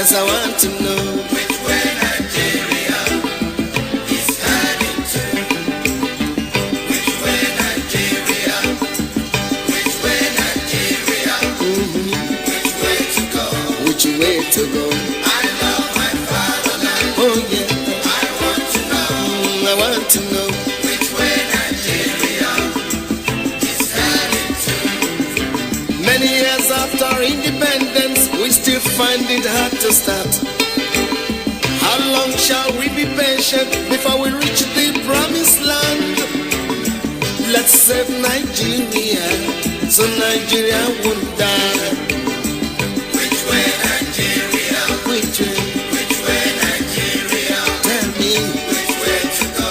Yes, I want to know which way Nigeria is heading to. Which way Nigeria? Which way Nigeria? Which way to go? which way to go. I love my fatherland. Oh yeah, I want to know I want to know which way Nigeria is heading to. many years after independence, we still find it hard to start. How long shall we be patient before we reach the promised land? Let's save Nigeria so Nigeria won't die. Which way Nigeria? Which way? Which way Nigeria? Tell me. Which way to go?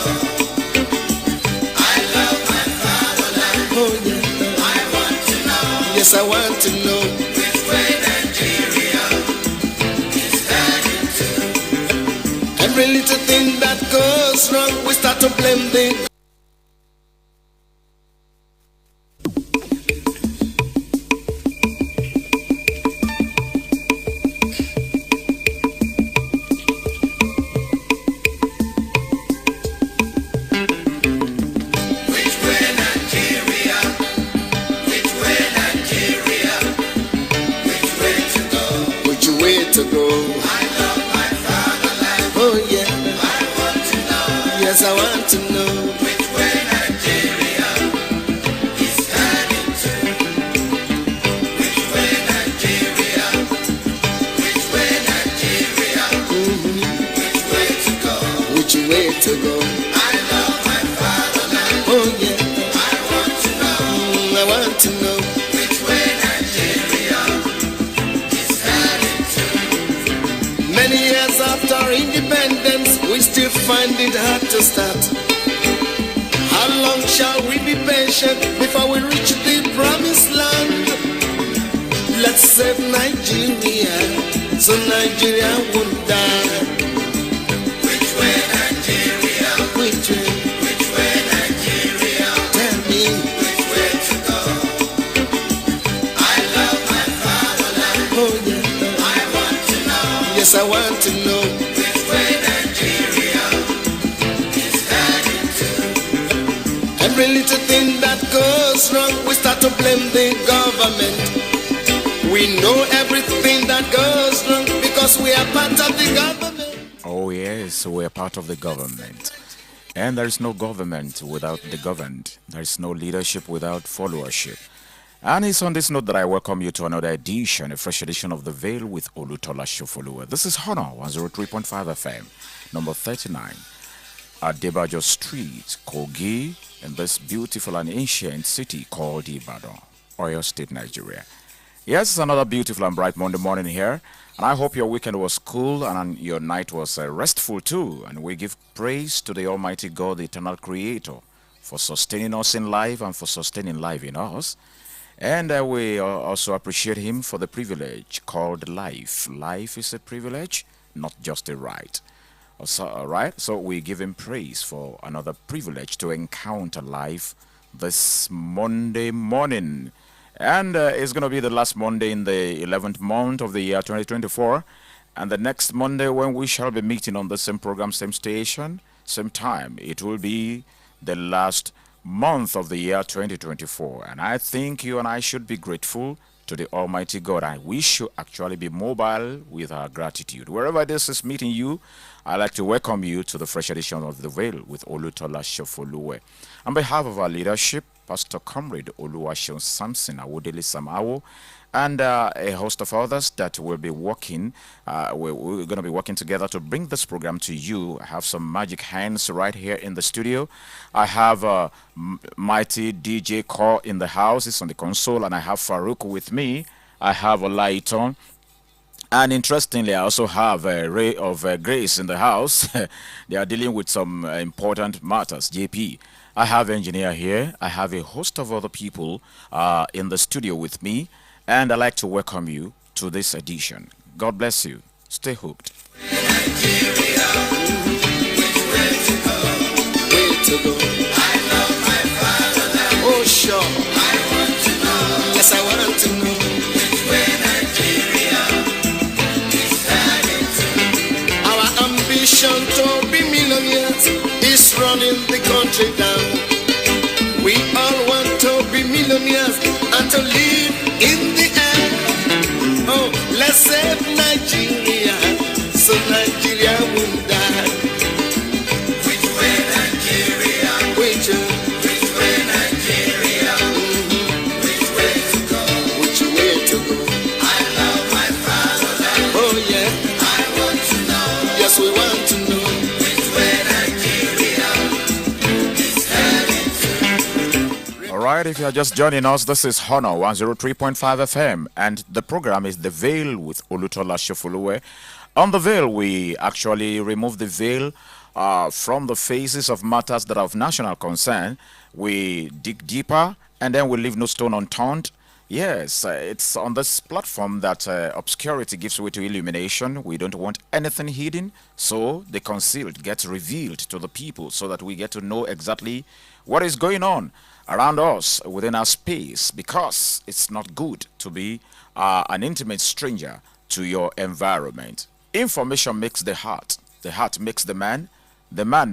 I love my fatherland. Oh yeah, I want to know yes, I want to know which way Nigeria is heading to. every little thing that goes wrong. We start to blame the Which way Nigeria? Which way Nigeria? Which way to go? which way to go. I love my fatherland. Oh yeah, I want to know yes, I want to know which way Nigeria is heading to. Which way Nigeria? Which way Nigeria? Which way to go? which way to go. I love my fatherland. Oh yeah, I want to know I want to know which way Nigeria is heading to. many years after independence, we still find it hard to start. How long shall we be patient before we reach the promised land? Let's save Nigeria so Nigeria won't die. Which way Nigeria? Which way? Which way Nigeria? Tell me. Which way to go? I love my fatherland. Oh yeah, I want to know yes, I want to know which way Nigeria is heading to. every little thing that goes wrong. We start to blame the government. We know everything that goes wrong because we are part of the government. Oh, yes, we're part of the government. And there is no government without the governed. There is no leadership without followership. And it's on this note that I welcome you to another edition, a fresh edition of The Veil with Olutola Shofoluwa. This is Honor 103.5 FM, number 39, at Debajo Street, Kogi, in this beautiful and ancient city called Ibadan, Oyo State, Nigeria. Yes, it's another beautiful and bright Monday morning here, and I hope your weekend was cool and your night was restful too. And we give praise to the Almighty God, the eternal Creator, for sustaining us in life and for sustaining life in us. And we also appreciate Him for the privilege called life. Life is a privilege, not just a right. So we give Him praise for another privilege to encounter life this Monday morning. And it's going to be the last Monday in the 11th month of the year 2024. And the next Monday when we shall be meeting on the same program, same station, same time, it will be the last month of the year 2024. And I think you and I should be grateful to the Almighty God. And we should actually be mobile with our gratitude. Wherever this is meeting you, I'd like to welcome you to the fresh edition of The Veil with Olutola Shofoluwa. On behalf of our leadership, Pastor Comrade Oluwaseun Samson Awodele Samawo, and a host of others that will be working. We're going to be working together to bring this program to you. I have some magic hands right here in the studio. I have mighty DJ Core in the house. It's on the console, and I have Farouk with me. I have Olaiton. And interestingly, I also have a Ray of Grace in the house. They are dealing with some important matters, JP. I have engineer here. I have a host of other people in the studio with me. And I'd like to welcome you to this edition. God bless you. Stay hooked. Nigeria, which way to go? Way to go. I love my fatherland. Oh sure, I want to know yes I want to know which way Nigeria is heading Oh yeah, I want to know yes we want to know. which way Nigeria is heading to. All right, if you are just joining us, this is Honor 103.5 FM, and the program is The Veil with Olutola Shofuluwe. On The Veil, we actually remove the veil from the faces of matters that are of national concern. We dig deeper, and then we leave no stone unturned. Yes, it's on this platform that obscurity gives way to illumination. We don't want anything hidden, so the concealed gets revealed to the people so that we get to know exactly what is going on around us within our space, because it's not good to be an intimate stranger to your environment. Information makes the heart makes the man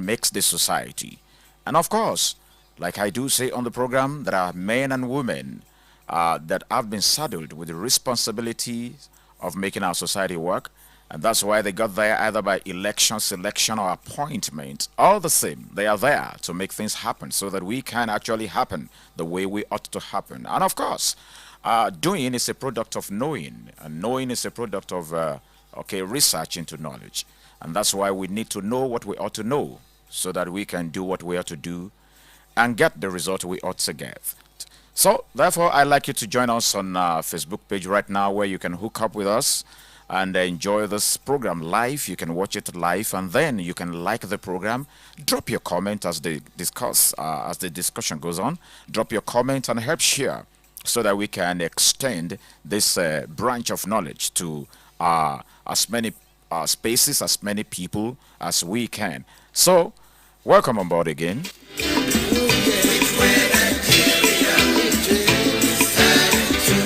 makes the society. And of course, like I do say on the program, there are men and women that have been saddled with the responsibilities of making our society work. And that's why they got there either by election, selection, or appointment. All the same, they are there to make things happen so that we can actually happen the way we ought to happen. And of course, doing is a product of knowing, and knowing is a product of research into knowledge. And that's why we need to know what we ought to know so that we can do what we ought to do and get the result we ought to get. So, therefore, I'd like you to join us on our Facebook page right now, where you can hook up with us and enjoy this program live. You can watch it live, and then you can like the program. Drop your comment as the discussion goes on. Drop your comment and help share so that we can extend this branch of knowledge to as many spaces, as many people as we can. So, welcome on board again. Which way Nigeria is heading to.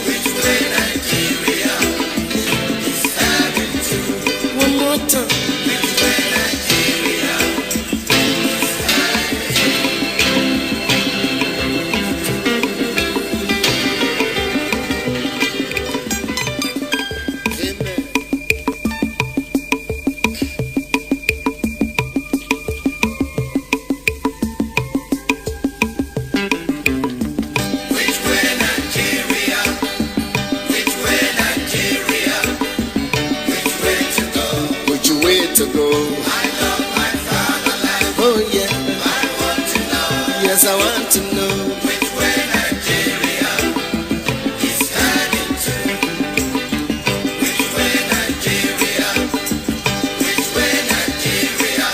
Which way Nigeria is heading to. One more time. Which way Nigeria is Amen. Which way Nigeria? Which way Nigeria? Which way to go? Which way to go? I love my fatherland. Oh yeah, I want to know yes I want to know. which way Nigeria is heading to. Which way Nigeria? Which way Nigeria?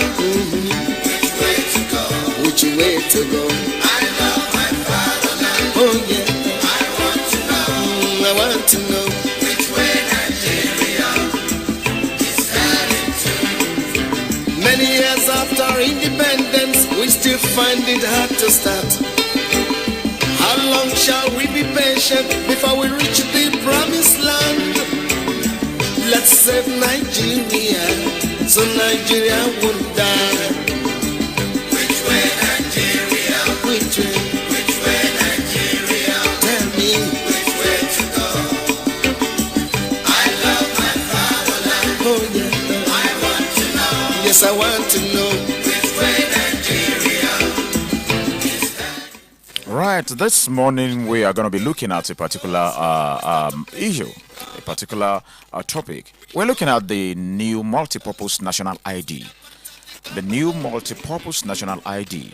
Which way to go? Which way to go? I love my fatherland. Oh yeah, I want to know I want to know. which way Nigeria is heading to. Many years after independence, we still find it hard to start. How long shall we be patient before we reach the promised land? Let's save Nigeria, so Nigeria won't die. Which way Nigeria? Which way? Which way Nigeria? Tell me. Which way to go? I love my fatherland. Oh yeah, I want to know yes I want to know. which way Nigeria is heading. Right, this morning we are going to be looking at a particular issue, a particular topic. We're looking at the new multipurpose national ID. The new multipurpose national ID,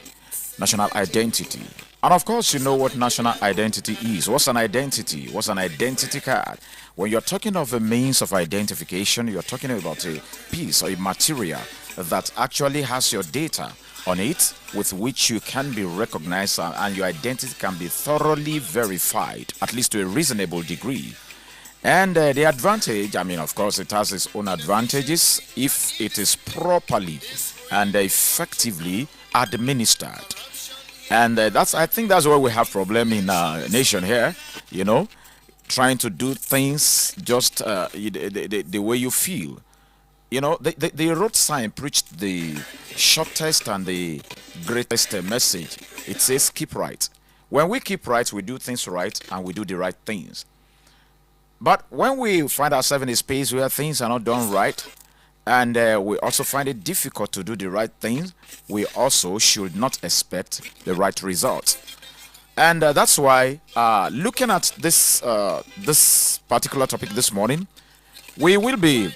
national identity. And of course, you know what national identity is. What's an identity? What's an identity card? When you're talking of a means of identification, you're talking about a piece or a material that actually has your data on it, with which you can be recognized and your identity can be thoroughly verified, at least to a reasonable degree. And the advantage, I mean, of course, it has its own advantages if it is properly and effectively administered. And I think that's where we have problem in our nation here, you know, trying to do things just the way you feel. You know, the road sign preached the shortest and the greatest message. It says keep right. When we keep right, we do things right and we do the right things. But when we find ourselves in a space where things are not done right, and we also find it difficult to do the right things, we also should not expect the right results. And that's why, looking at this particular topic this morning, we will be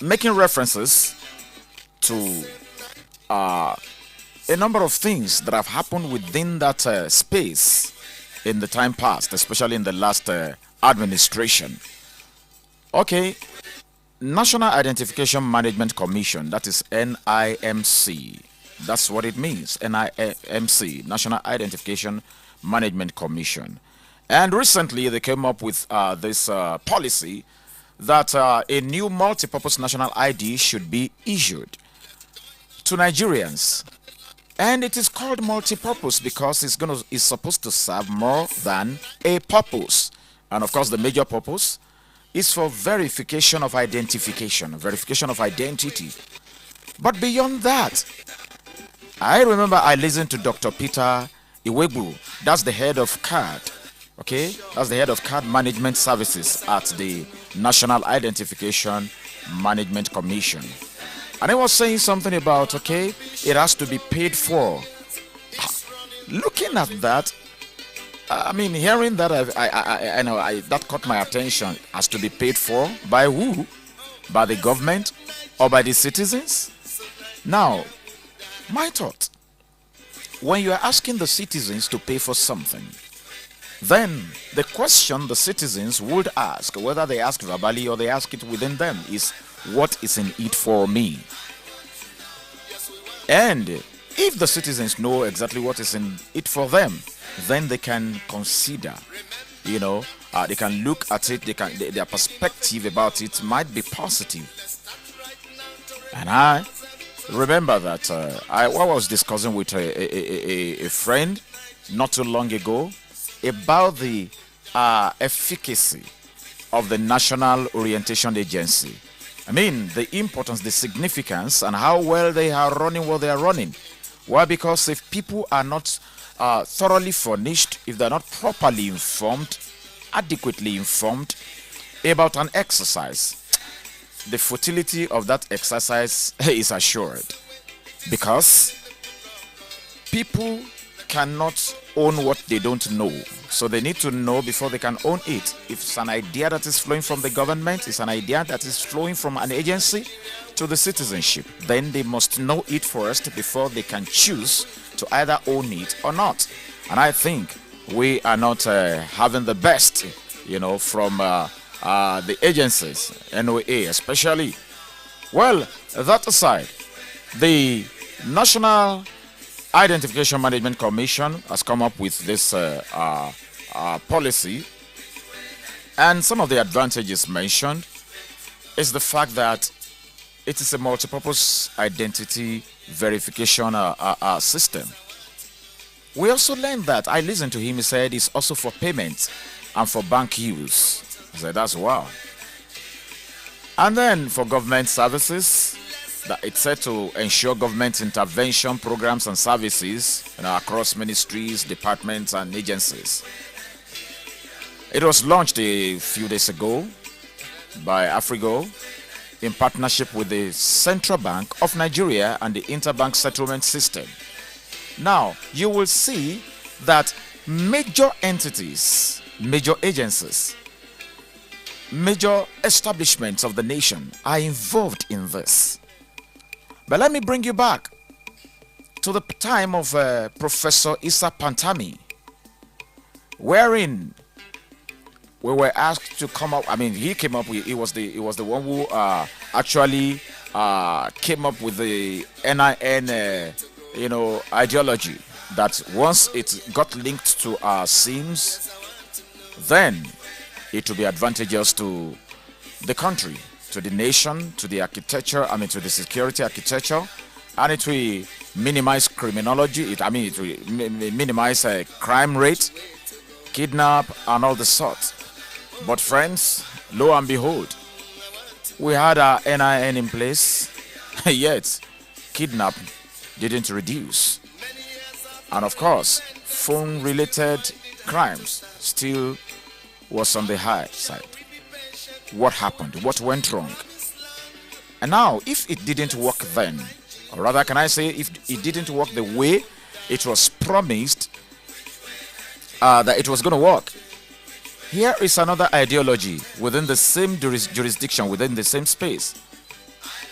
making references to a number of things that have happened within that space in the time past, especially in the last administration. Okay, National Identification Management Commission, that is NIMC. That's what it means, NIMC, National Identification Management Commission. And recently they came up with this policy that a new multi-purpose national ID should be issued to Nigerians. And it is called multi-purpose because it's supposed to serve more than a purpose. And of course, the major purpose is for verification of identification, verification of identity. But beyond that, I remember I listened to Dr. Peter Iwebu. That's the head of CAD. Okay, that's the head of CAD Management Services at the National Identification Management Commission. And he was saying something about, okay, it has to be paid for. Looking at that, I mean, hearing that, I know that caught my attention. Has to be paid for by who? By the government or by the citizens? Now, my thought, when you are asking the citizens to pay for something, then the question the citizens would ask, whether they ask verbally or they ask it within them, is what is in it for me? And if the citizens know exactly what is in it for them, then they can consider, they can look at it, their perspective about it might be positive. And I remember that I was discussing with a friend not too long ago about the efficacy of the National Orientation Agency. I mean, the importance, the significance, and how well they are running what they are running. Why? Because if people are not thoroughly furnished, if they're not properly informed, adequately informed about an exercise, the futility of that exercise is assured, because people cannot own what they don't know. So they need to know before they can own it. If it's an idea that is flowing from the government, it's an idea that is flowing from an agency to the citizenship, then they must know it first before they can choose to either own it or not. And I think we are not having the best, from the agencies, NOA especially. Well, that aside, the National Identification Management Commission has come up with this policy, and some of the advantages mentioned is the fact that it is a multipurpose identity verification system. We also learned that, I listened to him, he said it's also for payment and for bank use. I said, that's wow. And then for government services, that it's set to ensure government intervention programs and services across ministries, departments, and agencies. It was launched a few days ago by Afrigo in partnership with the Central Bank of Nigeria and the Interbank Settlement System. Now, you will see that major entities, major agencies, major establishments of the nation are involved in this. But let me bring you back to the time of Professor Issa Pantami, wherein we were asked to come up. I mean, he came up with. He was the one who actually came up with the NIN, ideology. That once it got linked to our SIMs, then it will be advantageous to the country, to the nation, to the architecture, to the security architecture, and it will minimize criminology. It will minimize crime rate, kidnap, and all the sorts. But friends, lo and behold, we had our NIN in place, yet kidnap didn't reduce. And of course, phone-related crimes still was on the high side. What happened? What went wrong? And now, if it didn't work then, or rather can I say if it didn't work the way it was promised, that it was going to work. Here is another ideology within the same jurisdiction, within the same space,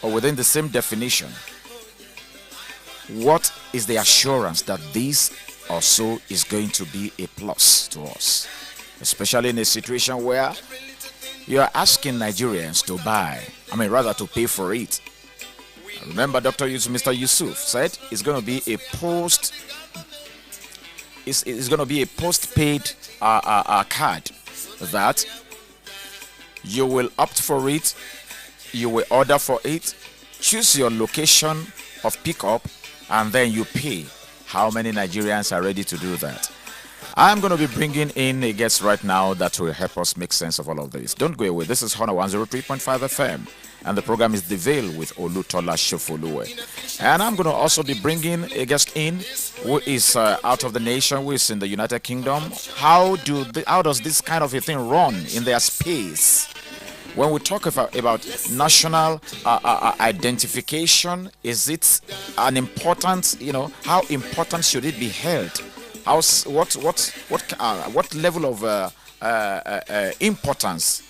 or within the same definition. What is the assurance that this also is going to be a plus to us? Especially in a situation where you are asking Nigerians to buy, rather to pay for it. Remember, Mr. Yusuf said it's going to be a postpaid card that you will opt for it, you will order for it, choose your location of pickup, and then you pay. How many Nigerians are ready to do that? I'm going to be bringing in a guest right now that will help us make sense of all of this. Don't go away. This is Honor 103.5 FM, and the program is The Veil with Olutola Shofoluwe. And I'm going to also be bringing a guest in who is out of the nation, who is in the United Kingdom. How does this kind of a thing run in their space? When we talk about national identification, is it an important, how important should it be held? What level of importance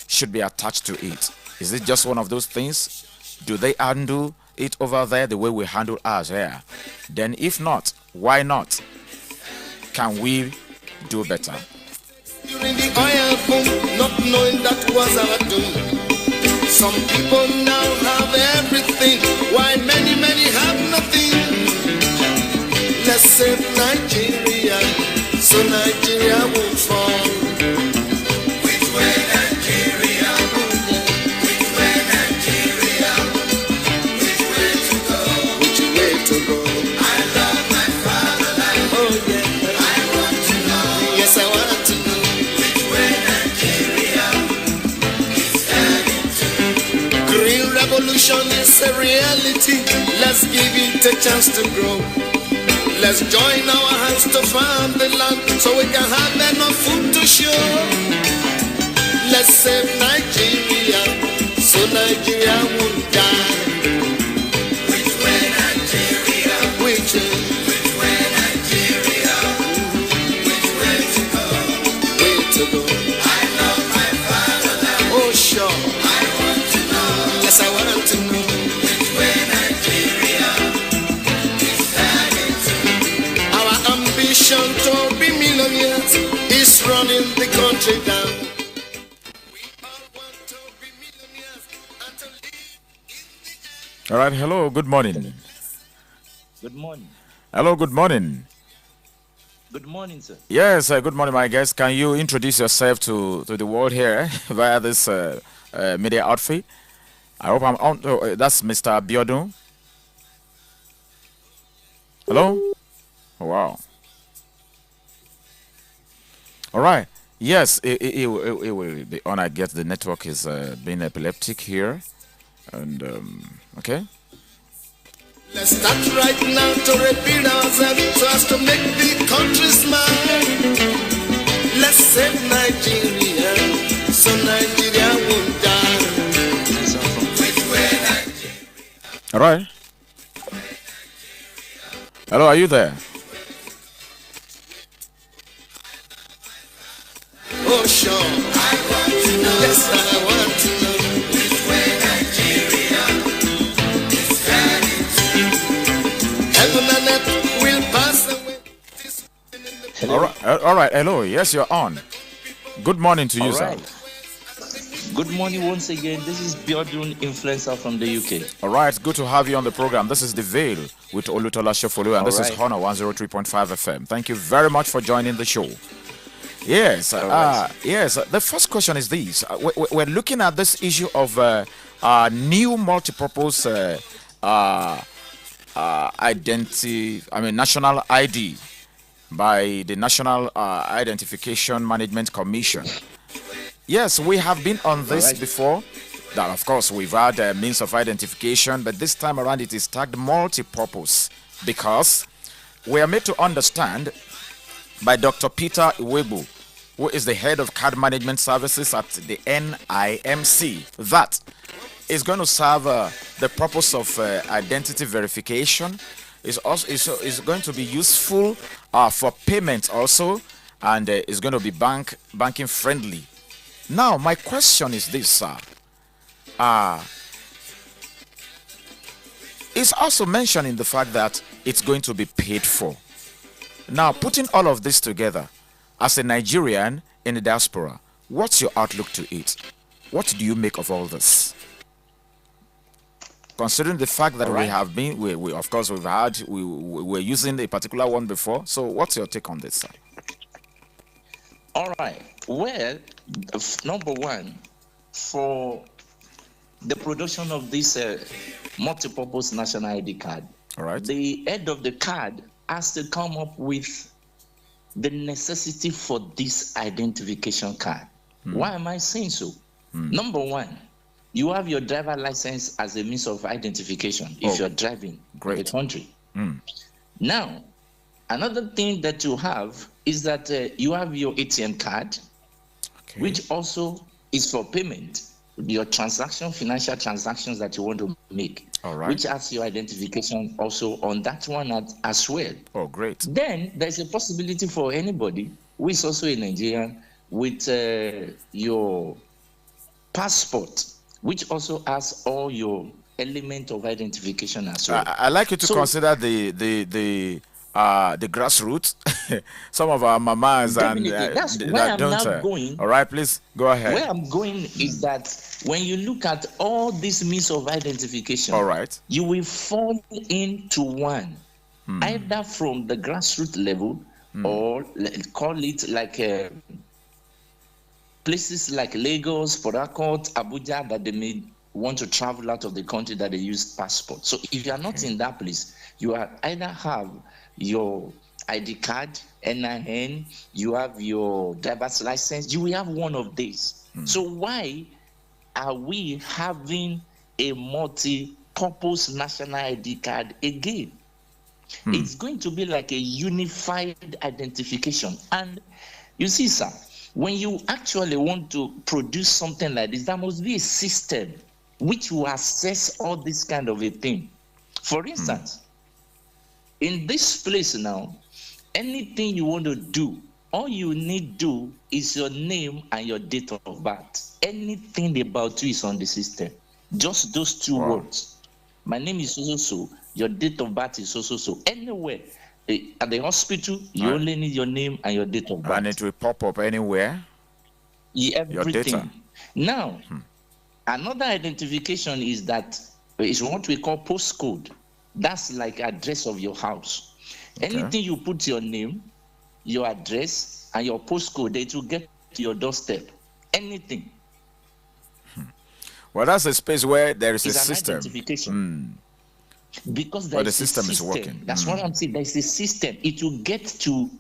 should be attached to it? Is it just one of those things? Do they handle it over there the way we handle ours here? Then if not, why not? Can we do better? During the oil boom, not knowing that was our doom. Some people now have everything, while many have nothing. Let's save Nigeria, so Nigeria won't fall. Which way Nigeria? Which way Nigeria? Which way to go? Which way to go? I love my fatherland. Oh yeah, I want to know. yes I want to know. Which way Nigeria is heading to? Green revolution is a reality. Let's give it a chance to grow. Let's join our hands to farm the land so we can have enough food to show. Let's save Nigeria so Nigeria won't die. Which way Nigeria? Which Which way Nigeria? Which way to go? way to go? I love my fatherland. Oh sure, I want to know. yes I want to know. Which way Nigeria is heading to? Our ambition to be millionaires is running the country down. We all want to be millionaires and to live in the All right. Hello. Good morning. Good morning. Hello. Good morning. Good morning, sir. Yes. Good morning, my guest. Can you introduce yourself to the world here via this media outfit? I hope I'm on. That's Mr. Abiodun. Hello. Oh, wow. All right. Yes, it will be on. I guess the network is being epileptic here. And, okay. Let's start right now to repeat ourselves so as to make the country smile. Let's save Nigeria so Nigeria won't die. Which way Nigeria? All right. Hello, are you there? Oh sure, I want to know. yes I want to know. Which way Nigeria is heading to? Heaven and earth will pass away. This in the All right. All right. Hello. Yes, you're on. Good morning to you, All sir. right. Good morning once again. This is Biodun Influencer from the UK. All right. Good to have you on the program. This is The Veil with Olutola Shofolu, and All this is right. Honor 103.5 FM. Thank you very much for joining the show. Yes. right. Yes. The first question is this: we're looking at this issue of new multi-purpose national ID by the National Identification Management Commission. Yes, we have been on this Alright. before. That, of course, we've had a means of identification, but this time around it is tagged multi-purpose because we are made to understand by Dr. Peter Iwebu, who is the head of card management services at the NIMC, that is going to serve the purpose of identity verification. Is also is going to be useful for payment also, and it's going to be banking friendly. Now, my question is this, sir. It's also mentioned in the fact that it's going to be paid for. Now, putting all of this together, as a Nigerian in the diaspora, what's your outlook to it? What do you make of all this? Considering the fact that we have been, we of course we're using a particular one before. So, what's your take on this, sir? All right. Well, number one, for the production of this multi-purpose national ID card, all right, the head of the card has to come up with the necessity for this identification card. Why am I saying so? Number one, you have your driver license as a means of identification if you're driving the country. Now, another thing that you have is that you have your ATM card, which also is for payment, your financial transactions that you want to make, which has your identification also on that one as well. Oh, great. Then there's a possibility for anybody who is also a Nigerian with your passport, which also has all your element of identification as well. I like you to consider the grassroots. Some of our mamas and that's where I'm now going. All right, please go ahead. Where I'm going is that when you look at all these means of identification, all right, you will fall into one, either from the grassroots level or call it like places like Lagos, Port Harcourt, Abuja, that they may want to travel out of the country that they use passport. So if you are not in that place, you are either have your ID card, NIN, you have your driver's license, you will have one of these. So why are we having a multi-purpose national ID card again? It's going to be like a unified identification. And you see, sir, when you actually want to produce something like this, there must be a system which will assess all this kind of a thing. For instance, in this place now, anything you want to do, all you need to do is your name and your date of birth. Anything about you is on the system. Just those two words. My name is so-so-so, your date of birth is so-so-so. Anywhere, at the hospital, you only need your name and your date of birth. And it will pop up anywhere? Everything. Your data. Now, another identification is what we call postcode. That's like address of your house. Anything you put your name, your address, and your postcode, it will get to your doorstep. Anything. Well, that's a space where there is a system. Identification. Because there the system is working. That's what I'm saying. There's a system. It will get to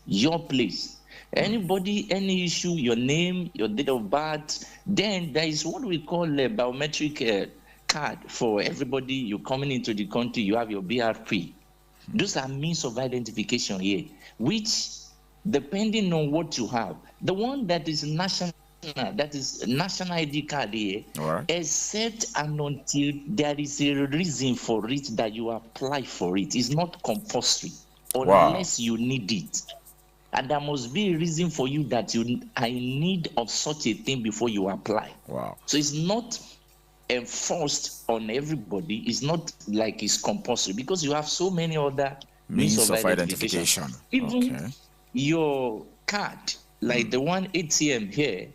your place. Anybody, any issue, your name, your date of birth, then there is what we call a biometric card for everybody. You're coming into the country, you have your BRP. Those are means of identification here, which, depending on what you have, the one that is national ID card here, except and until there is a reason for it that you apply for it. It's not compulsory unless you need it. And there must be a reason for you that you are in need of such a thing before you apply. So it's not enforced on everybody. It's not like it's compulsory because you have so many other means of identification. Even your card, like the one ATM here,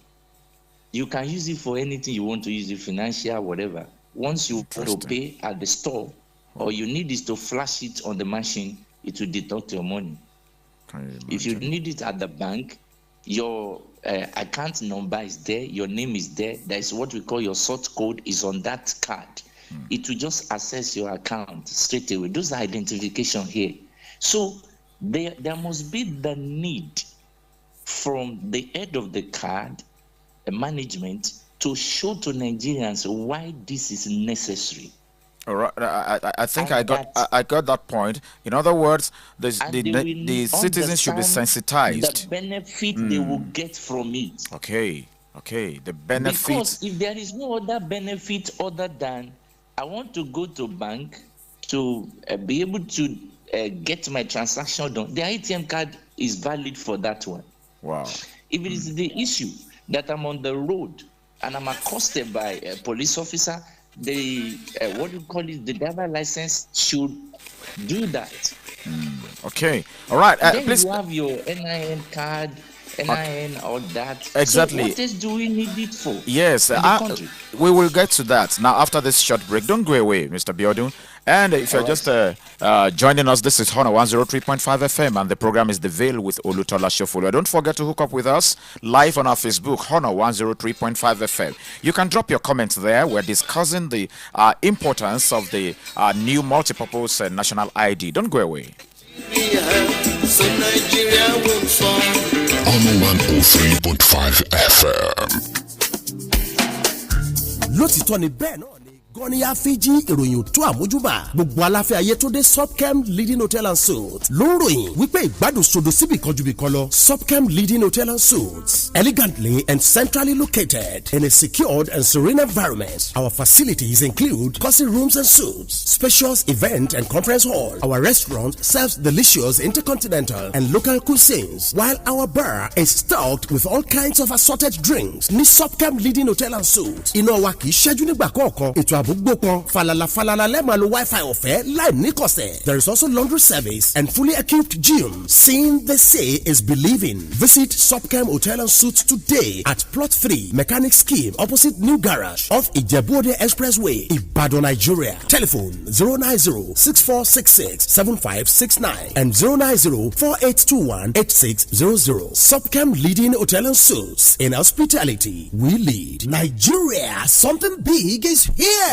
you can use it for anything you want to use it, financial, whatever. Once you want to pay at the store, or you need is to flash it on the machine, it will deduct your money. If you need it at the bank, your account number is there, your name is there. There is what we call your sort code is on that card. It will just access your account straight away. Those are identification here. So there must be the need from the head of the card, management, to show to Nigerians why this is necessary. All right, I think I got that point. In other words, the citizens should be sensitized. The benefit they will get from it. Okay, the benefit. Because if there is no other benefit other than I want to go to bank to be able to get my transaction done, the ATM card is valid for that one. Wow. If it is the issue that I'm on the road and I'm accosted by a police officer, the what do you call it? The driver license should do that. Okay. All right. Then Please. you have your NIN card, NIN, all that. Exactly. So what else do we need it for? Yes, in the country? we will get to that now after this short break. Don't go away, Mr. Biodun. And if you're just joining us, this is Honor 103.5 FM, and the program is The Veil with Olutola Shofolo. Don't forget to hook up with us live on our Facebook, Honor 103.5 FM. You can drop your comments there. We're discussing the importance of the new multipurpose national ID. Don't go away. So Nigeria won't fall. Honor 103.5 FM. lótìtọ́ ni bẹ́ẹ̀ náà ni gọ́níyà fíjì ìròyìn tó àmójúbà gbogbo aláfẹ́ ayé tó dé Subcam Leading Hotel and Suites ló ń ròyìn wípé ìgbádùn sódò síbì kan ju bì kan lọ. Subcam Leading Hotel and Suites, elegantly and centrally located in a secured and serene environment. Our facilities include cozy rooms and suites, spacious event and conference hall. Our restaurant serves delicious intercontinental and local cuisines, while our bar is stocked with all kinds of assorted drinks. Ní Subcam Leading Hotel and Suites, iná wa kì í ṣẹ́jú nígbà kọ̀ọ̀kan. Ètò àbúgbò kan falala lẹ́ẹ̀ma lo Wi-Fi ọ̀fẹ́ láì ní kọ̀sẹ̀. There is also laundry service and fully equipped gym. Seeing the say is believing. Visit Subcam Hotel and Suites today at Plot 3, Mechanic Scheme, opposite New Garage, off Ijebu-Ode Expressway, Ibadan, Nigeria. Telephone 090-6466-7569 and 090-4821-8600. Subcam Leading Hotel and Suites. In hospitality, we lead. Nigeria, something big is here.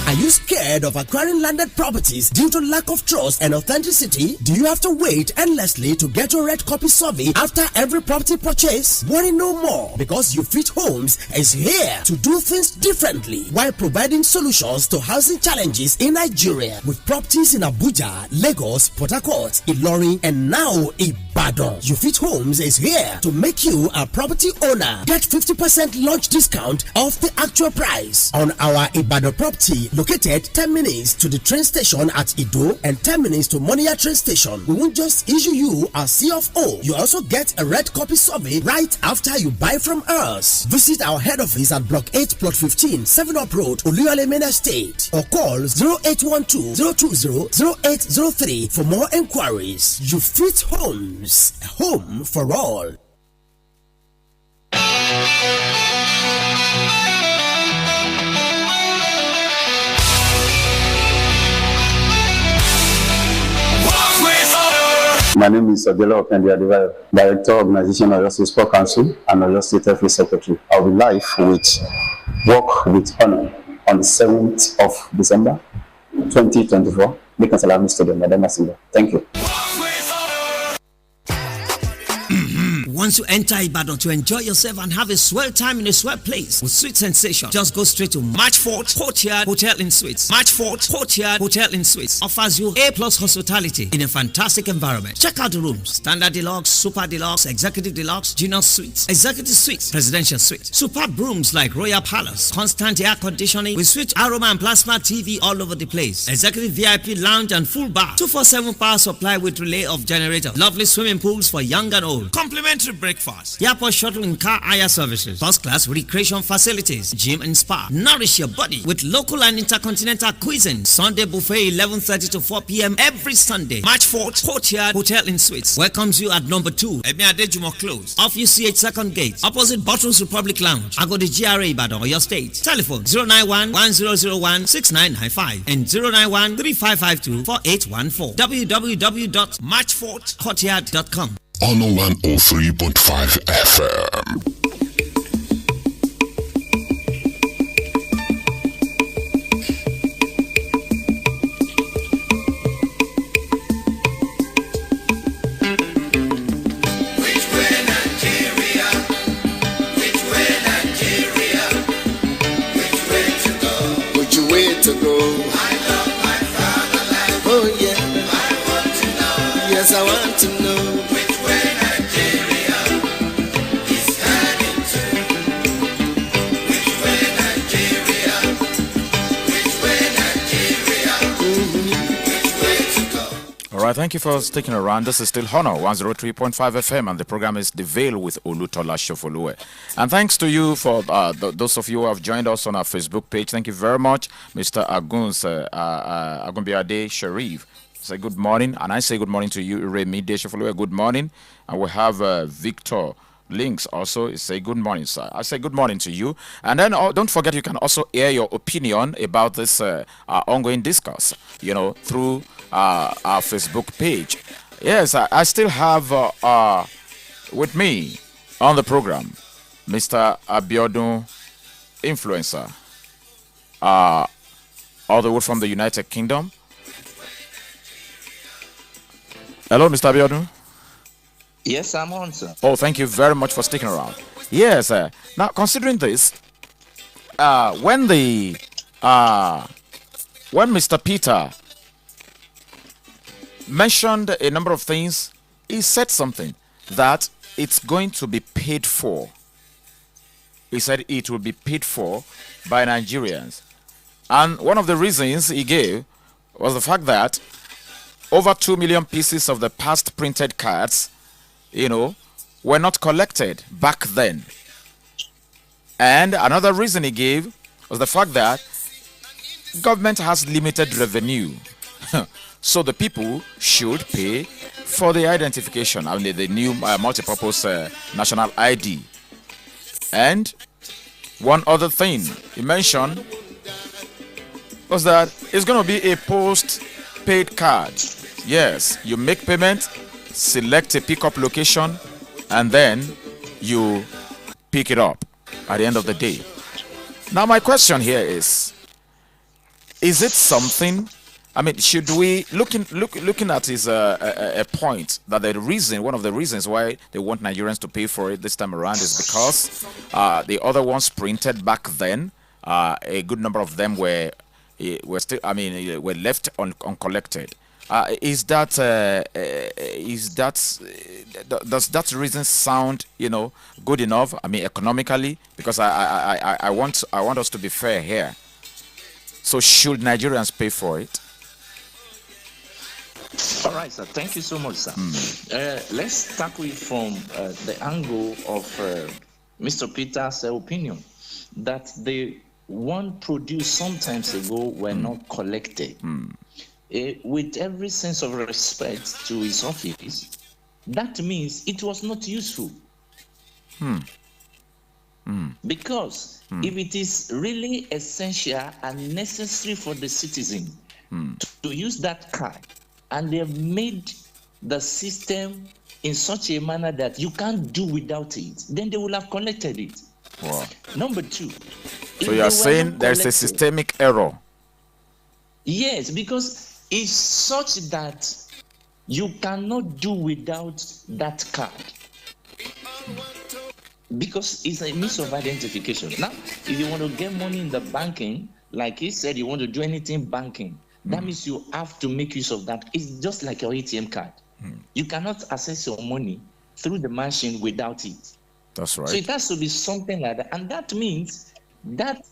Are you scared of acquiring landed properties due to lack of trust and authenticity? Do you have to wait endlessly to get your red copy survey after every property purchase? Worry no more, because You Fit Homes is here to do things differently while providing solutions to housing challenges in Nigeria. With properties in Abuja, Lagos, Port Harcourt, Ilorin, and now Ibadan, You Fit Homes is here to make you a property owner. Get 50% launch discount off the actual price on our Ibadan property located 10 minutes to the train station at Ido and 10 minutes to Monia train station. We won't just issue you a CFO. You also get a red copy survey right after you buy from us. Visit our head office at Block 8, Plot 15, 7 Up Road, Oluyole Main Estate, or call 0812-020-0803 for more enquiries. You Fit Homes, a home for all. My name is Odelo Okendia, Director of Organization of Oyo State Sport Council and Oyo State FA Secretary. I'll be live with Work with Honor on the 7th of December 2024, Lincoln Salami Stadium, Madama Singa. Thank you. Once you enter Ibadan to enjoy yourself and have a swell time in a swell place with sweet sensation, just go straight to Matchfort Courtyard Hotel and Suites. Matchfort Courtyard Hotel and Suites offers you A+ hospitality in a fantastic environment. Check out the rooms: Standard Deluxe, Super Deluxe, Executive Deluxe, Junior Suites, Executive Suites, Presidential Suites. Superb rooms like Royal Palace, constant air conditioning with switch aroma and plasma TV all over the place. Executive VIP lounge and full bar. 24/7 power supply with relay of generator. Lovely swimming pools for young and old. Complimentary breakfast, airport shuttle and car hire services, first class recreation facilities, gym and spa. Nourish your body with local and intercontinental cuisine. Sunday buffet 11:30 to 4 p.m. every Sunday. Matchfort Courtyard Hotel and Suites welcomes you at number 2 Emi Adejumo Close off UCH Second Gate, opposite Bottles Republic Lounge, Agodi GRA, Ibadan, Oyo State. Telephone 091-1001-6995 and 091-3552-4814. www.matchfortcourtyard.com. Honor 103.5 FM. I want to know which way Nigeria is heading to. Which way Nigeria? Which way Nigeria? Which way to go? All right, thank you for sticking around. This is still Honor 103.5 FM, and the program is The Veil with Olutola Shofolue. And thanks to you for those of you who have joined us on our Facebook page. Thank you very much, Mr. Agunbiade Sharif. Say good morning, and I say good morning to you, Remi Shofolue. Good morning, and we have Victor Links also say good morning, sir. I say good morning to you, and then don't forget you can also air your opinion about this ongoing discourse, through our Facebook page. Yes, I still have with me on the program Mr. Abiodun, influencer, all the way from the United Kingdom. Hello, Mr. Abiodun. Yes, I'm on, sir. Oh, thank you very much for sticking around. Yes, now considering this, when Mr. Peter mentioned a number of things, he said something that it's going to be paid for. He said it will be paid for by Nigerians. And one of the reasons he gave was the fact that over 2 million pieces of the past printed cards were not collected back then. And another reason he gave was the fact that government has limited revenue. So the people should pay for the identification, the new multipurpose national ID. And one other thing he mentioned was that it's going to be a post-paid card. Yes, you make payment, select a pickup location, and then you pick it up at the end of the day. Now my question here is it something, should we looking at is a point that one of the reasons why they want Nigerians to pay for it this time around is because the other ones printed back then, a good number of them were left uncollected. Does that reason sound good enough? Economically, because I want us to be fair here. So should Nigerians pay for it? All right, sir. Thank you so much, sir. Let's tackle it from the angle of Mr. Peter's opinion that the one produced some times ago were not collected. With every sense of respect to his office, that means it was not useful. Because if it is really essential and necessary for the citizen to use that card, and they have made the system in such a manner that you can't do without it, then they will have collected it. Wow. Number two. So you are saying there's a systemic error? Yes, because it's such that you cannot do without that card. Because it's a means of identification. Now, if you want to get money in the banking, like he said, you want to do anything banking, that means you have to make use of that. It's just like your ATM card. You cannot access your money through the machine without it. That's right. So it has to be something like that. And that means that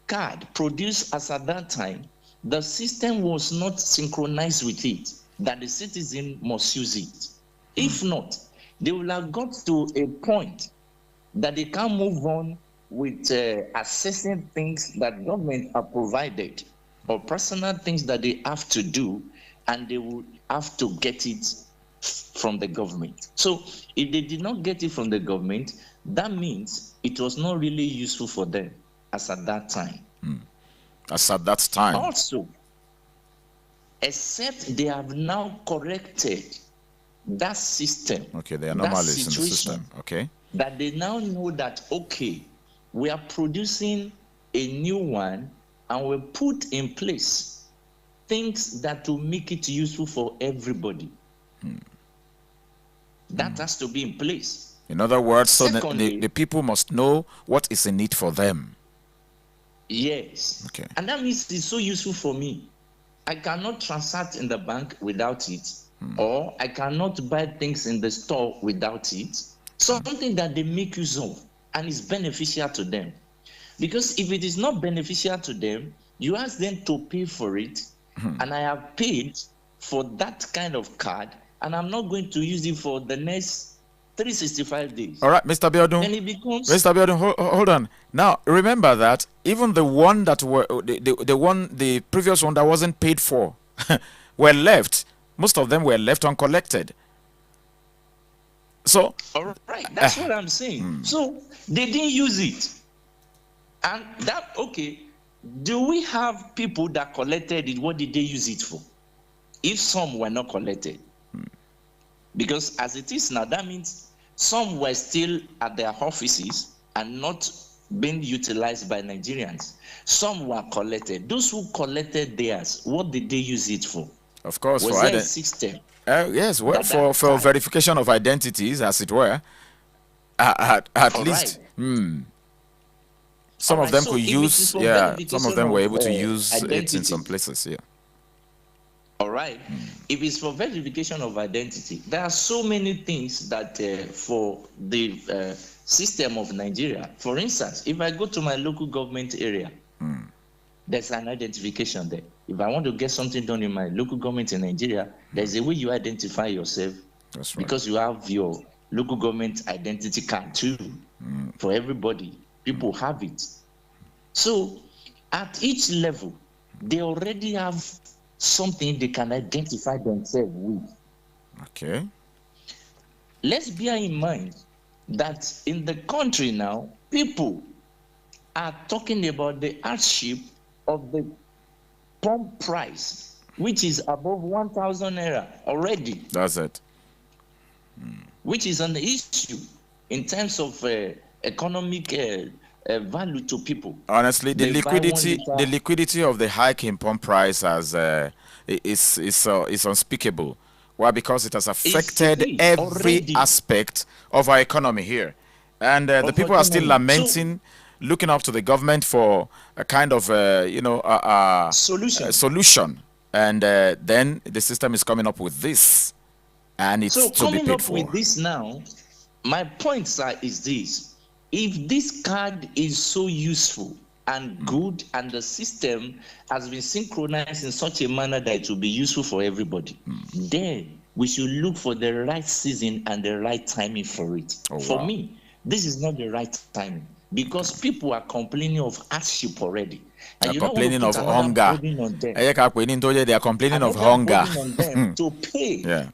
card produced as at that time, the system was not synchronized with it, that the citizen must use it. If not, they will have got to a point that they can't move on with assessing things that government have provided or personal things that they have to do, and they will have to get it from the government. So if they did not get it from the government, that means it was not really useful for them as at that time. As at that time. Also, except they have now corrected that system. Okay, the anomalies in the system. Okay. That they now know that, okay, we are producing a new one and we put in place things that will make it useful for everybody. That has to be in place. In other words, so Secondly, the people must know what is in it for them. Yes. Okay. And that means it's so useful for me. I cannot transact in the bank without it, or I cannot buy things in the store without it. Something that they make use of and is beneficial to them. Because if it is not beneficial to them, you ask them to pay for it, and I have paid for that kind of card, and I'm not going to use it for the next 365 days. All right, Mr. Biodun. Then it becomes... Mr. Biodun, hold on. Now, remember that even the one that were the previous one that wasn't paid for were left. Most of them were left uncollected. So, all right, that's what I'm saying. So they didn't use it, and that, okay. Do we have people that collected it? What did they use it for? If some were not collected, because as it is now, that means some were still at their offices and not being utilized by Nigerians. Some were collected. Those who collected theirs, what did they use it for? Of course, was there a system? Yes, well, for verification of identities, as it were. At least, right. Some of them so could use, yeah. Some of them were able to use identity. it in some places, yeah. All right. If it's for verification of identity, there are so many things that for the system of Nigeria. For instance, if I go to my local government area, there's an identification there. If I want to get something done in my local government in Nigeria, there's a way you identify yourself. That's right. Because you have your local government identity card too. For everybody, people have it. So at each level, they already have something they can identify themselves with. Okay. Let's bear in mind that in the country now, people are talking about the hardship of the pump price, which is above 1,000 naira already. That's it. Which is an issue in terms of economic value to people. Honestly, the liquidity of the hike in pump price has is unspeakable. Why? Because it has affected every aspect of our economy here, and the people are still lamenting, looking up to the government for a kind of solution, and then the system is coming up with this, and it's so to be paid for. With this now, my point, sir, is this: if this card is so useful and good, and the system has been synchronized in such a manner that it will be useful for everybody, then we should look for the right season and the right timing for it. For me, this is not the right timing, because people are complaining of hardship already. And they're complaining of hunger. They are complaining of hunger. On them to pay. Yeah.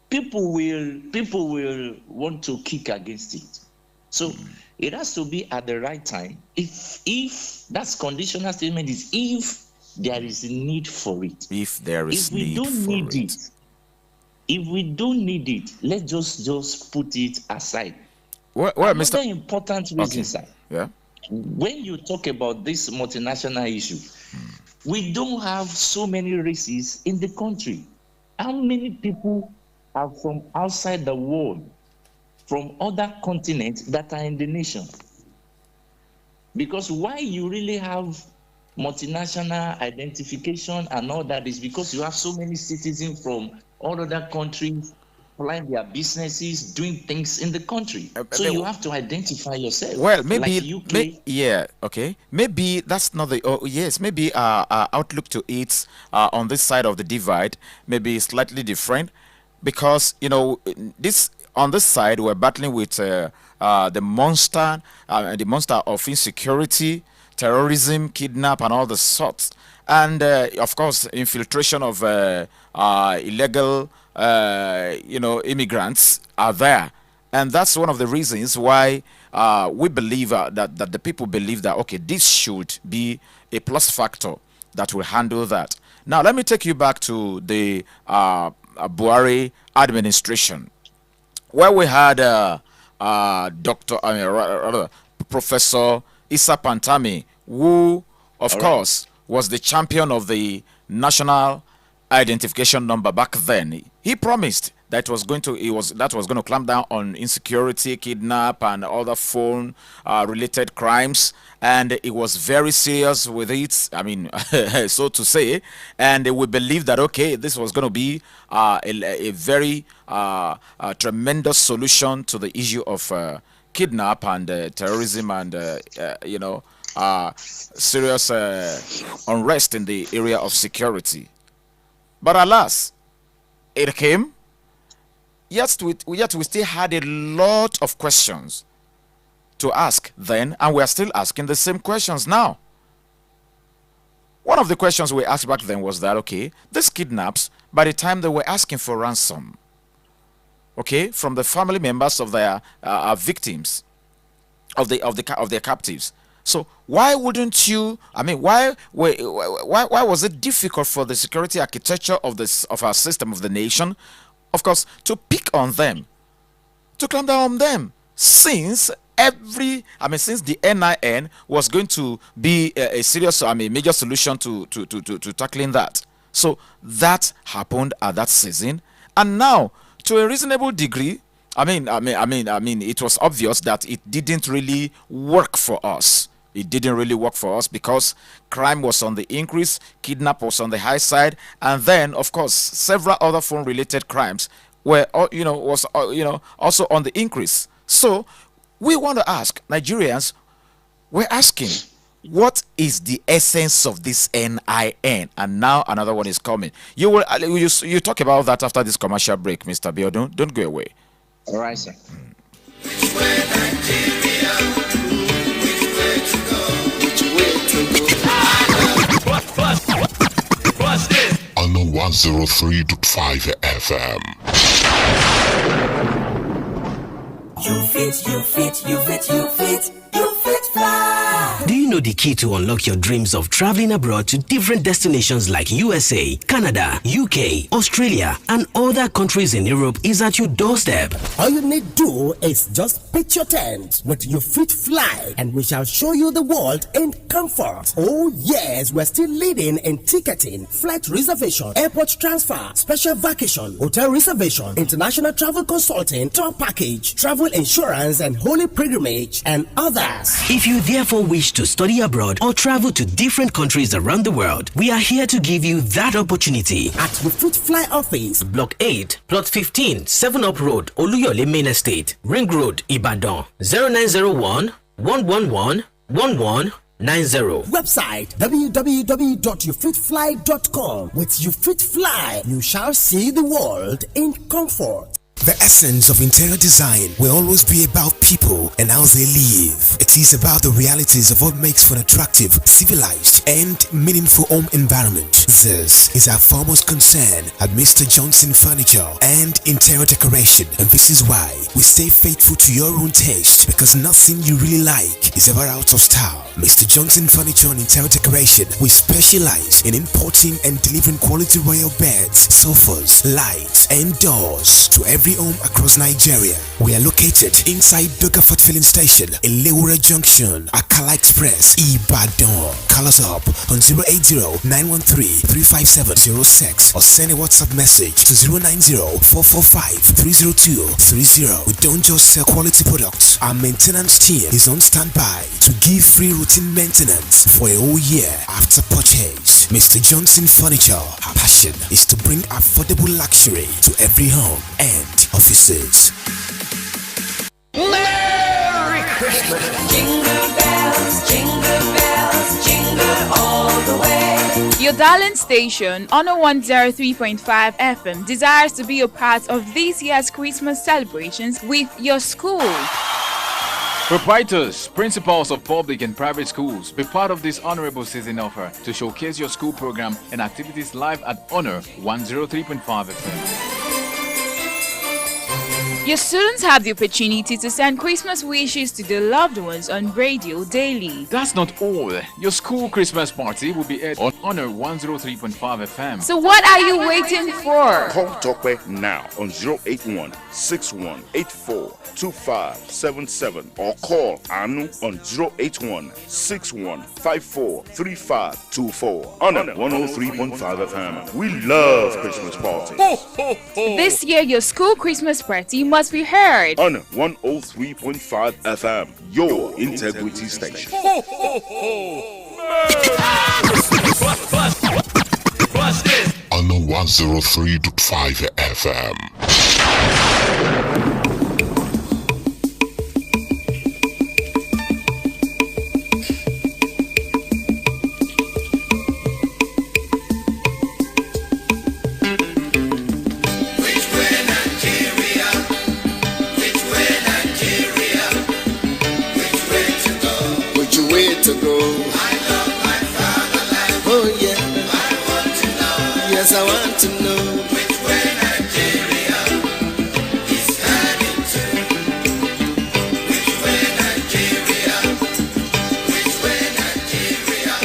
People will want to kick against it. So it has to be at the right time. If that's conditional statement is if there is a need for it. If there is need for it. If we don't need it, let's just put it aside. Well, Another important reason, sir. Yeah. When you talk about this multinational issue, we don't have so many races in the country. How many people are from outside the world, from other continents that are in the nation? Because why you really have multinational identification and all that is because you have so many citizens from all other countries applying their businesses, doing things in the country. So you have to identify yourself. Well, maybe, like yeah, okay. Maybe that's not the, yes, maybe our outlook to it on this side of the divide may be slightly different, because, you know, on this side, we're battling with the monster of insecurity, terrorism, kidnap, and all the sorts. And, of course, infiltration of illegal, immigrants are there. And that's one of the reasons why we believe that the people believe that, okay, this should be a plus factor that will handle that. Now, let me take you back to the Buhari administration, where we had Professor Issa Pantami, who, of course, was the champion of the national identification number back then. He promised that was going to clamp down on insecurity, kidnap, and other phone related crimes, and it was very serious with it. I mean, so to say, and we believe that, okay, this was going to be a very tremendous solution to the issue of kidnap and terrorism and serious unrest in the area of security. But alas, it came, yet we still had a lot of questions to ask then, and we are still asking the same questions now. One of the questions we asked back then was that, okay, these kidnaps, by the time they were asking for ransom, okay, from the family members of their victims, of their captives. So why wouldn't you? I mean, why was it difficult for the security architecture of our system of the nation, of course, to pick on them, to clamp down on them, since the NIN was going to be a serious, major solution to tackling that. So that happened at that season, and now to a reasonable degree, it was obvious that it didn't really work for us. It didn't really work for us because crime was on the increase, kidnap was on the high side, and then, of course, several other phone-related crimes were, also on the increase. So we want to ask Nigerians. We're asking, what is the essence of this NIN? And now another one is coming. You talk about that after this commercial break, Mr. Biodun. Don't go away. All right, sir. Which way Nigeria? Which way to go? Which way to go? What's this? On the 103.5 FM. You fit fly. Do you know the key to unlock your dreams of traveling abroad to different destinations like USA, Canada, UK, Australia, and other countries in Europe is at your doorstep? All you need do is just pitch your tent with You Fit Fly, and we shall show you the world in comfort. Oh yes, we're still leading in ticketing, flight reservation, airport transfer, special vacation, hotel reservation, international travel consulting, tour package, travel insurance, and holy pilgrimage, and others. If you therefore wish to study abroad or travel to different countries around the world, we are here to give you that opportunity. At You Fit Fly office, Block 8, Plot 15, 7 Up Road, Oluyole Main Estate, Ring Road, Ibadan, 0901 111 1190. Website www.youfitfly.com. With You Fit Fly, you shall see the world in comfort. The essence of interior design will always be about people and how they live. It is about the realities of what makes for an attractive, civilized, and meaningful home environment. This is our foremost concern at Mr. Johnson Furniture and Interior Decoration, and this is why we stay faithful to your own taste, because nothing you really like is ever out of style. Mr. Johnson Furniture and Interior Decoration, we specialize in importing and delivering quality royal beds, sofas, lights, and doors to every home across Nigeria. We are located inside Dogafort Filling Station in Lewura Junction, Akala Express, Ibadan. Call us up on 080-913-35706 or send a WhatsApp message to 090-445-30230. We don't just sell quality products. Our maintenance team is on standby to give free routine maintenance for a whole year after purchase. Mr. Johnson Furniture, our passion is to bring affordable luxury to every home and offices. Merry Christmas! Jingle bells, jingle all the way. Your darling station, Honor 103.5 FM, desires to be a part of this year's Christmas celebrations with your school. Proprietors, principals of public and private schools, be part of this honorable season offer to showcase your school program and activities live at Honor 103.5 FM. Your students have the opportunity to send Christmas wishes to their loved ones on radio daily. That's not all. Your school Christmas party will be held on Honor 103.5 FM. So what are you waiting for? Call Tokwe now on 081-6184-2577 or call Anu on 081-6154-3524. Honor 103.5 FM. We love Christmas parties. This year, your school Christmas party must be heard. Honor 103.5 FM, your integrity station. On the 103.5 FM. I want to know which way Nigeria is heading to. Which way Nigeria? Which way Nigeria?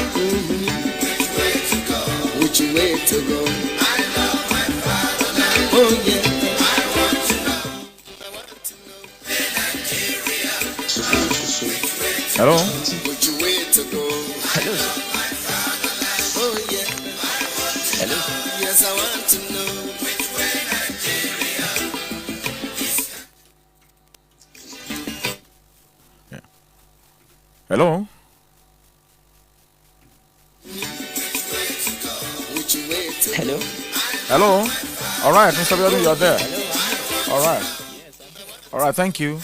Which way to go? which way to go. I love my fatherland. Oh yeah, I want to know. I want to know. Hey Nigeria. Which way to Hello? which way to go. Hello. Oh yeah, Hello. yes I want to know which way Nigeria is Hello? which way to Hello. Hello? All right, Mr. Biodun, you're there. All right. All right, thank you.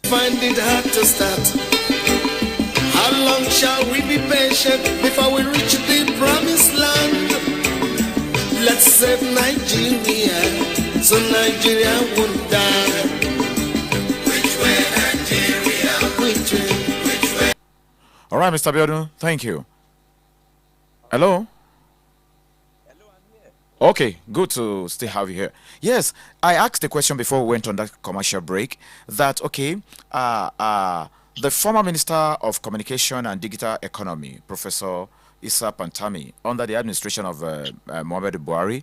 find it hard to start. How long shall we be patient before we reach the promised land? Let's save Nigeria so Nigeria won't die. which way Nigeria? Which way? Which way? All right, Mr. Biodun, thank you. Hello? Okay, good to still have you here. Yes, I asked the question before we went on that commercial break that, okay, the former Minister of Communication and Digital Economy, Professor Issa Pantami, under the administration of Muhammadu Buhari,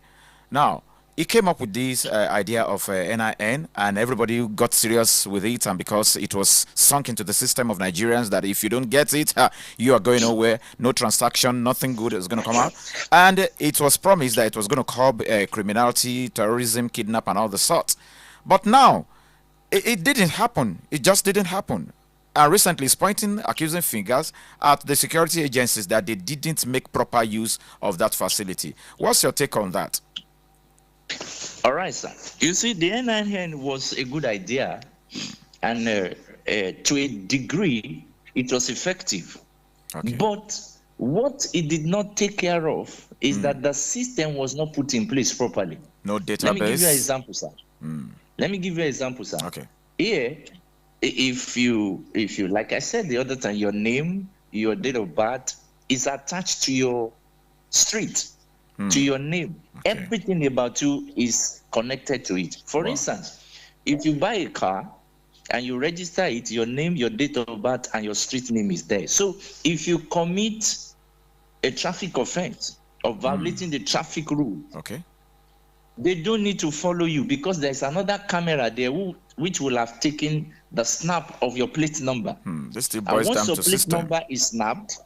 now, he came up with this idea of NIN, and everybody got serious with it, and because it was sunk into the system of Nigerians that if you don't get it, you are going nowhere, no transaction, nothing good is going to come out. And it was promised that it was going to curb criminality, terrorism, kidnap, and all the sorts. But now, it didn't happen. It just didn't happen. And recently, it's pointing accusing fingers at the security agencies that they didn't make proper use of that facility. What's your take on that? All right, sir. You see, the NIN was a good idea, and to a degree, it was effective. Okay. But what it did not take care of is that the system was not put in place properly. No database. Let me give you an example, sir. Let me give you an example, sir. Okay. Here, if you, like I said the other time, your name, your date of birth is attached to your street, to your name. Okay. Everything about you is connected to it. For instance, if you buy a car and you register it, your name, your date of birth, and your street name is there. So if you commit a traffic offense or violating the traffic rule, Okay. they don't need to follow you because there's another camera there which will have taken the snap of your plate number. This still And boils once down your to plate system. number is snapped,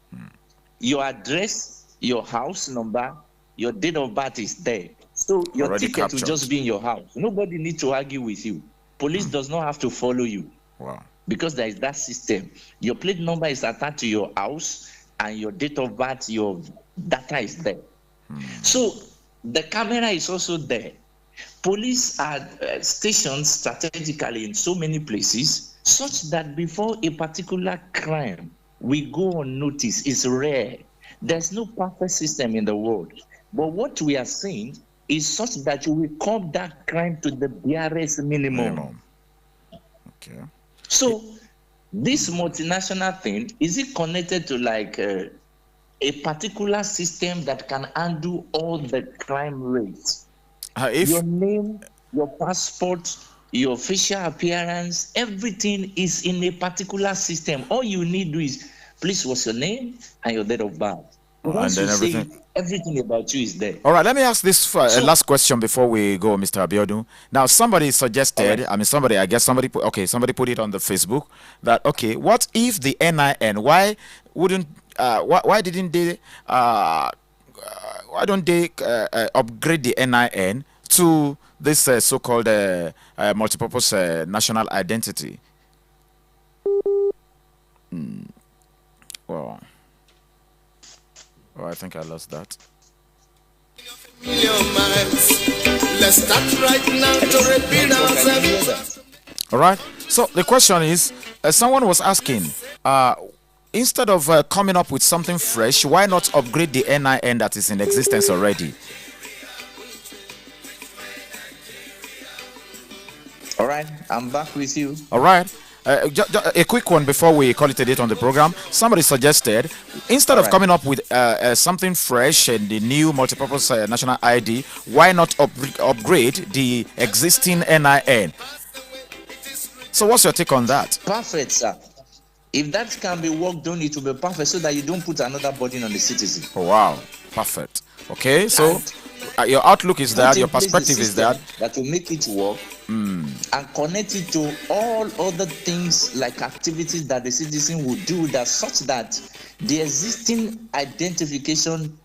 your address, your house number, your date of birth is there. So your Already ticket captured. will just be in your house. Nobody needs to argue with you. Police does not have to follow you Wow. because there is that system. Your plate number is attached to your house and your date of birth, your data is there. So the camera is also there. Police are stationed strategically in so many places such that before a particular crime we go unnoticed. It's rare. There's no perfect system in the world. But what we are seeing is such that you will curb that crime to the barest minimum. Okay. So this multinational thing, is it connected to like a particular system that can undo all the crime rates? Your name, your passport, your facial appearance, everything is in a particular system. All you need to do is, please, what's your name and your date of birth. Once then you say everything- everything about you is there. All right, let me ask this last question before we go, Mr. Abiodun. Now, somebody suggested, somebody put it on the Facebook that, okay, what if the NIN, why don't they upgrade the NIN to this so-called multipurpose national identity? Well, I think I lost that. Million miles. Let's start right now to repeat ourselves. All right. So the question is, someone was asking, instead of coming up with something fresh, why not upgrade the NIN that is in existence already? All All right, I'm back with you. All right. A quick one before we call it a date on the program. Somebody suggested instead of coming up with something fresh and the new multipurpose national ID, why not upgrade the existing NIN? So, what's your take on that? Perfect, sir. If that can be worked on, it will be perfect so that you don't put another burden on the citizen. Oh, wow, perfect. Okay, so your outlook is that, your perspective is that will make it work and connect it to all other things like activities that the citizen will do, that such that the existing identification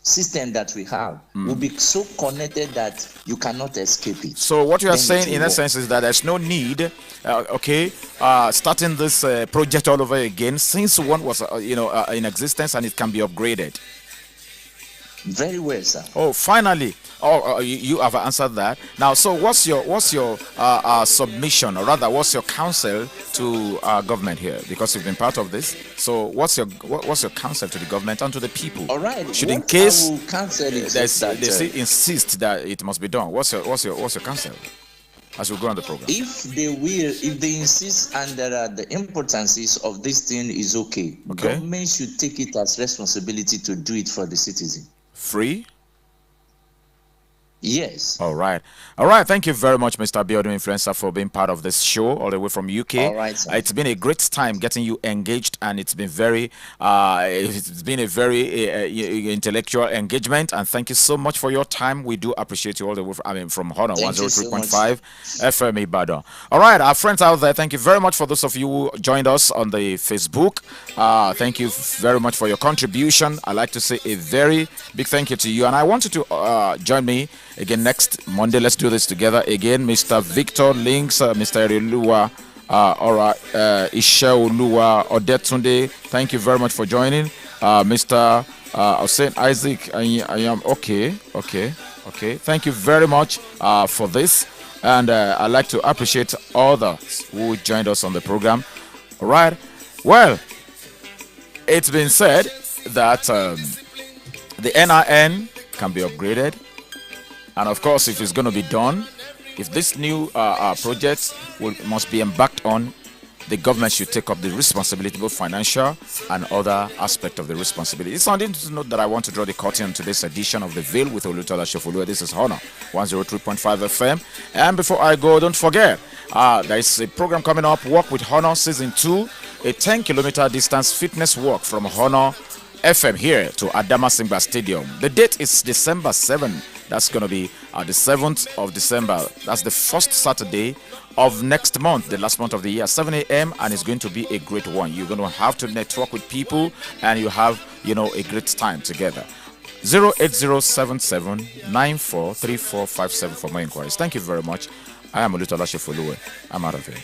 system that we have will be so connected that you cannot escape it. So what you are saying in essence is that there's no need starting this project all over again, since one was in existence and it can be upgraded. Very well, sir. Oh, finally. You have answered that. Now, so what's your submission, or rather, what's your counsel to government here? Because you've been part of this. So, what's your counsel to the government and to the people? All right. Should in case they still insist that it must be done, what's your counsel as we go on the program? If they insist and the importance of this thing is okay, government should take it as responsibility to do it for the citizen. Free? Yes. All right. Thank you very much, Mr. Abiodun Influencer, for being part of this show all the way from UK. All right, sir. It's been a great time getting you engaged, and it's been a very intellectual engagement. And thank you so much for your time. We do appreciate you all the way. From Honor 103.5 FM Ibadan. All right, our friends out there, thank you very much for those of you who joined us on the Facebook. Thank you very much for your contribution. I'd like to say a very big thank you to you, and I want you to join me again next Monday. Let's do this together again. Mr. Victor Links, Mr. Anuoluwapo Idowu, Odetunde, thank you very much for joining. Mr. Hussein Isaac, I am okay. Thank you very much for this, and I'd like to appreciate others who joined us on the program. All right. Well, it's been said that the NIN can be upgraded. And of course, if it's going to be done, if this new project must be embarked on, the government should take up the responsibility, both financial and other aspect of the responsibility. It's something to note that I want to draw the curtain on today's edition of The Veil with Olutola Shefoluwe. This is Honor 103.5 FM. And before I go, don't forget, there is a program coming up, Walk with Honor Season 2, a 10-kilometer distance fitness walk from Honor FM here to Adamasingba Stadium. The date is December 7. That's going to be the 7th of December. That's the first Saturday of next month, the last month of the year, 7 a.m. And it's going to be a great one. You're going to have to network with people, and you have, a great time together. 08077943457 for more inquiries. Thank you very much. I am Olutola Shefoluwe. I'm out of here.